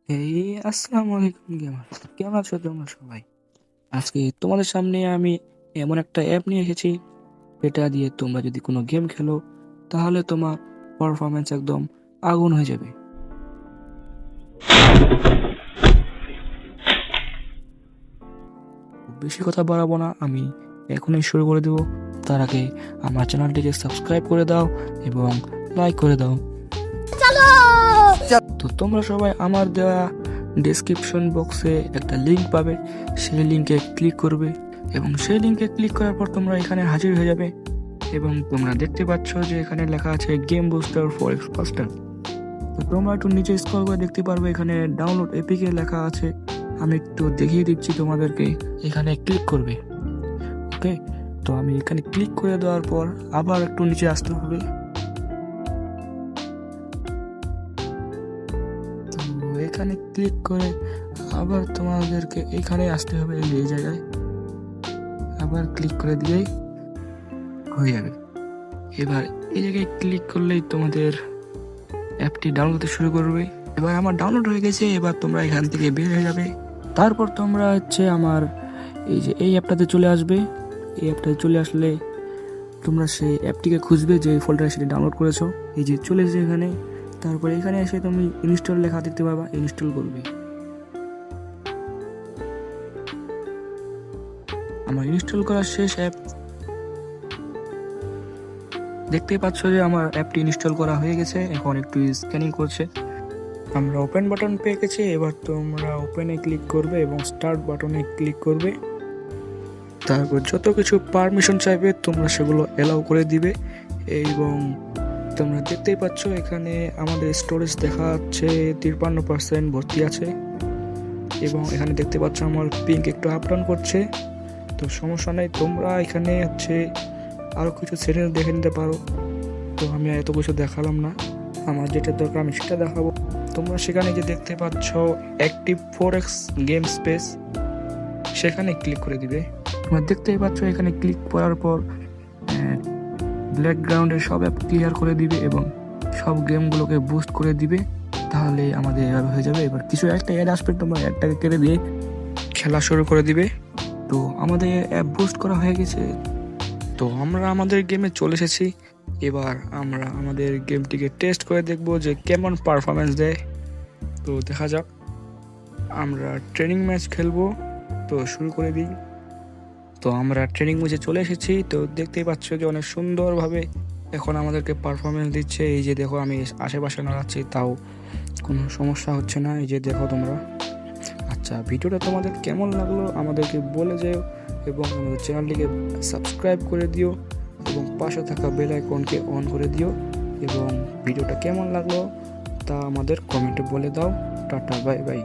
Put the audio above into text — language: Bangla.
এই আসসালামু আলাইকুম গেমার, কেমন আছো তোমরা সবাই? আজকে তোমাদের সামনে আমি এমন একটা অ্যাপ নিয়ে এসেছি, এটা দিয়ে তোমরা যদি কোনো গেম খেলো তাহলে তোমার পারফরমেন্স একদম আগুন হয়ে যাবে। বেশি কথা বাড়াবো না, আমি এখনই শুরু করে দেবো। তার আগে আমার চ্যানেলটিকে সাবস্ক্রাইব করে দাও এবং লাইক করে দাও। তো তোমরা সবাই আমার দেওয়া ডেসক্রিপশন বক্সে একটা লিংক পাবে, সেই লিংকে ক্লিক করবে এবং সেই লিংকে ক্লিক করার পর তোমরা এখানে হাজির হয়ে যাবে এবং তোমরা দেখতে পাচ্ছ যে এখানে লেখা আছে গেম বুস্টার ফর এক্সপাস্টার। তো তোমরা একটু নিচে স্ক্রল করে দেখতে পারবে এখানে ডাউনলোড এপিকে লেখা আছে। আমি একটু দেখিয়ে দিচ্ছি তোমাদেরকে, এখানে ক্লিক করবে। ওকে, তো আমি এখানে ক্লিক করে দেওয়ার পর আবার একটু নিচে আসতে হবে। তো এখানে ক্লিক করে আবার তোমাদেরকে এখানে আসতে হবে, এই জায়গায় আবার ক্লিক করে দিলেই হয়ে যাবে। এবার এই জায়গায় ক্লিক করলেই তোমাদের অ্যাপটি ডাউনলোড হতে শুরু করবে। এবার আমার ডাউনলোড হয়ে গেছে, এবার তোমরা এখান থেকে বের হয়ে যাবে। তারপর তোমরা আমার এই অ্যাপটাতে চলে আসবে। এই অ্যাপটাতে চলে আসলে তোমরা সেই অ্যাপটিকে খুঁজবে যে ফোল্ডারে সেটি ডাউনলোড করেছো, এই যে চলে এসে এখানে। তারপরে এখানে এসে তুমি ইনস্টল লেখা দেখতে পাবা, ইনস্টল করবে। আমার ইনস্টল করা শেষ অ্যাপ, দেখতেই পাচ্ছ যে আমার অ্যাপটি ইনস্টল করা হয়ে গেছে। এখন একটু স্ক্যানিং করছে। আমরা ওপেন বাটন পেয়ে গেছি, এবার তোমরা ওপেনে ক্লিক করবে এবং স্টার্ট বাটনে ক্লিক করবে। তারপর যত কিছু পারমিশন চাইবে তোমরা সেগুলো অ্যালাউ করে দিবে এবং তোমরা দেখতেই পাচ্ছ এখানে আমাদের স্টোরেজ দেখা যাচ্ছে 53% ভর্তি আছে এবং এখানে দেখতে পাচ্ছ আমার পিঙ্ক একটু আপ ডাউন করছে। তো সমস্যা নেই, তোমরা এখানে আরও কিছু সেটিংস দেখে নিতে পারো। তো আমি এত কিছু দেখালাম না, আমার যেটা দরকার আমি সেটা দেখাবো। তোমরা সেখানে যে দেখতে পাচ্ছ অ্যাক্টিভ 4x গেম স্পেস, সেখানে ক্লিক করে দিবে। তোমরা দেখতেই পাচ্ছ এখানে ক্লিক করার পর ব্যাকগ্রাউন্ডের সব অ্যাপ ক্লিয়ার করে দিবে এবং সব গেমগুলোকে বুস্ট করে দিবে। তাহলে আমাদের এভাবে হয়ে যাবে। এবার কিছু একটা অ্যাড আসবে, তোমরা অ্যাডটাকে কেটে দিয়ে খেলা শুরু করে দিবে। তো আমাদের অ্যাপ বুস্ট করা হয়ে গেছে। তো আমরা আমাদের গেমে চলে এসেছি। এবার আমরা আমাদের গেমটিকে টেস্ট করে দেখব যে কেমন পারফরমেন্স দেয়। তো দেখা যাক, আমরা ট্রেনিং ম্যাচ খেলবো। তো শুরু করে দিই। তো আমরা ট্রেনিং ম্যাচে চলে এসেছি। তো দেখতেই পাচ্ছ যে অনেক সুন্দরভাবে এখন আমাদেরকে পারফরমেন্স দিচ্ছে। এই যে দেখো, আমি আশেপাশে নাড়াচ্ছি তাও কোনো সমস্যা হচ্ছে না। এই যে দেখো তোমরা। আচ্ছা, ভিডিওটা তোমাদের কেমন লাগলো আমাদেরকে বলে যেও এবং আমাদের চ্যানেলটিকে সাবস্ক্রাইব করে দিও এবং পাশে থাকা বেল আইকনকে অন করে দিও এবং ভিডিওটা কেমন লাগলো তা আমাদের কমেন্টে বলে দাও। Tata, bye bye.